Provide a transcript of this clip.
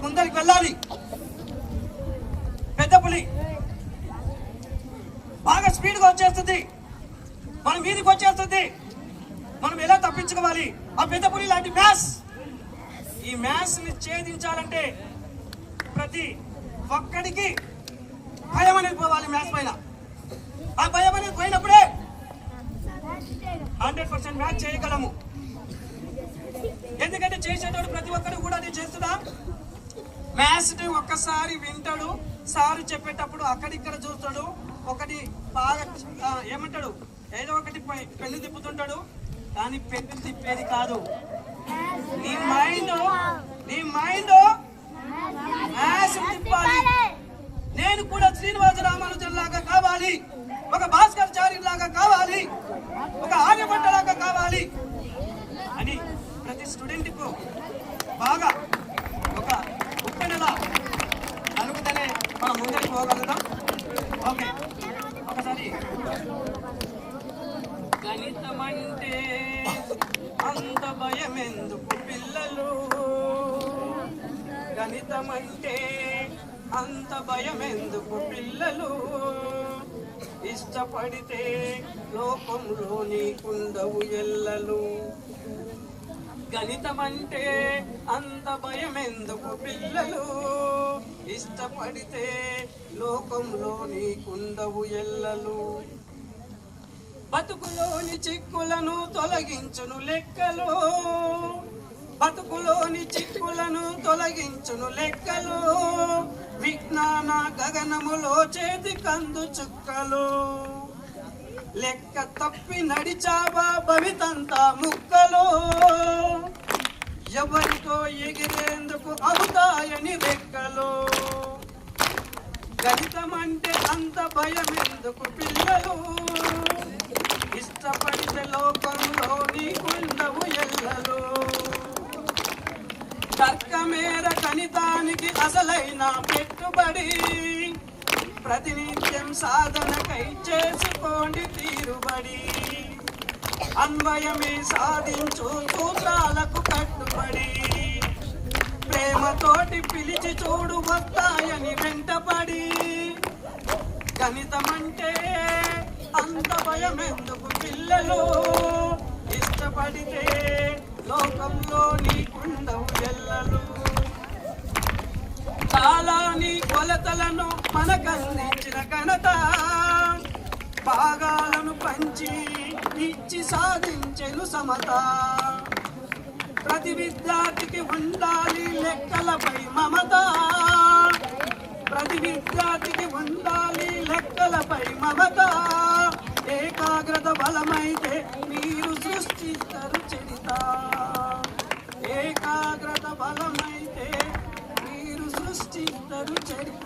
ముందరికి వెళ్ళాలి. పెద్ద పులి బాగా స్పీడ్గా వచ్చేస్తుంది, మన మీదకి వచ్చేస్తుంది. మనం ఎలా తప్పించుకోవాలి? ఆ పెద్ద పులి లాంటి మ్యాథ్స్, ఈ మ్యాథ్స్ ని ఛేదించాలంటే ప్రతి ఒక్కడికి భయం అనేది పోవాలి. మ్యాథ్స్ పైన ఆ భయం అనేది పోయినప్పుడే 100% మ్యాథ్స్ చేయగలము. ఎందుకంటే చేసేటోడు ప్రతి ఒక్కరు కూడా అది చేస్తున్నా మ్యాథ్స్ ఒక్కసారి వింటాడు, సారు చెప్పేటప్పుడు అక్కడిక్కడ చూస్తాడు, ఒకటి బాగా ఏమంటాడు, ఏదో ఒకటి పెన్ను తిప్పుతుంటాడు. కానీ పెన్ను తిప్పేది కాదు, నీ మైండ్ మ్యాథ్స్ తిప్పాలి. నేను కూడా శ్రీనివాస రామానుజన్ లాగా కావాలి, ఒక భాస్కర్ చారి లాగా కావాలి, ఒక ఆర్యభట్ట లాగా కావాలి అని ప్రతి స్టూడెంట్ కు బాగా ఒక ఉప్పెనలా అనుకుంటేనే మనం ముందరికి పోగలుగుతాం. ఓకే, ఒకసారి గణితం అంటే అంత భయం ఎందుకు పిల్లలు, గణితం అంటే అంత భయం ఎందుకు పిల్లలు, ఇష్టపడితే లోకంలో నీకుండవు ఎల్లలు. గణితం అంటే అంత భయం ఎందుకు పిల్లలు, ఇష్టపడితే లోకంలో నీకుండవు ఎల్లలు. బతుకులోని చిక్కులను తొలగించును లెక్కలు, బతుకులోని చిక్కులను తొలగించును లెక్కలు, విజ్ఞాన గగనములో చేతి కందు చుక్కలు. లెక్క తప్పి నడిచావా భవితంతా ముక్కలు, ఎవరితో ఎగిరేందుకు అవుతాయని రెక్కలు. గణితం అంటే అంత భయం ఎందుకు పిల్లలు, ఇష్టపడితే లోకంలో నీకుండవు ఎల్లలు. తర్కమేర గణితానికి అసలైన పెట్టుబడి, ప్రతినిత్యం సాధనకై చేసుకోండి తీరుబడి. అన్వయమే సాధించు సూత్రాలకు కట్టుబడి, ప్రేమతోటి పిలిచి చూడు వస్తాయని వెంటపడి. గణితం అంటే అంత భయం ఎందుకు పిల్లలు, ఇష్టపడితే లోకంలో నీకుండవు ఎల్లలు. కాలాని కొలతలను మనకందించిన ఘనత, భాగాలను పంచి ఇచ్చి సాధించెను సమత. ప్రతి విద్యార్థికి ఉండాలి లెక్కలపై మమత, ప్రతి విద్యార్థికి ఉండాలి లెక్కలపై మమత. ఏకాగ్రత బలమైతే మీరు సృష్టిస్తారు చరిత, ఏకాగ్రత బలమైతే మీరు సృష్టిస్తారు చరిత.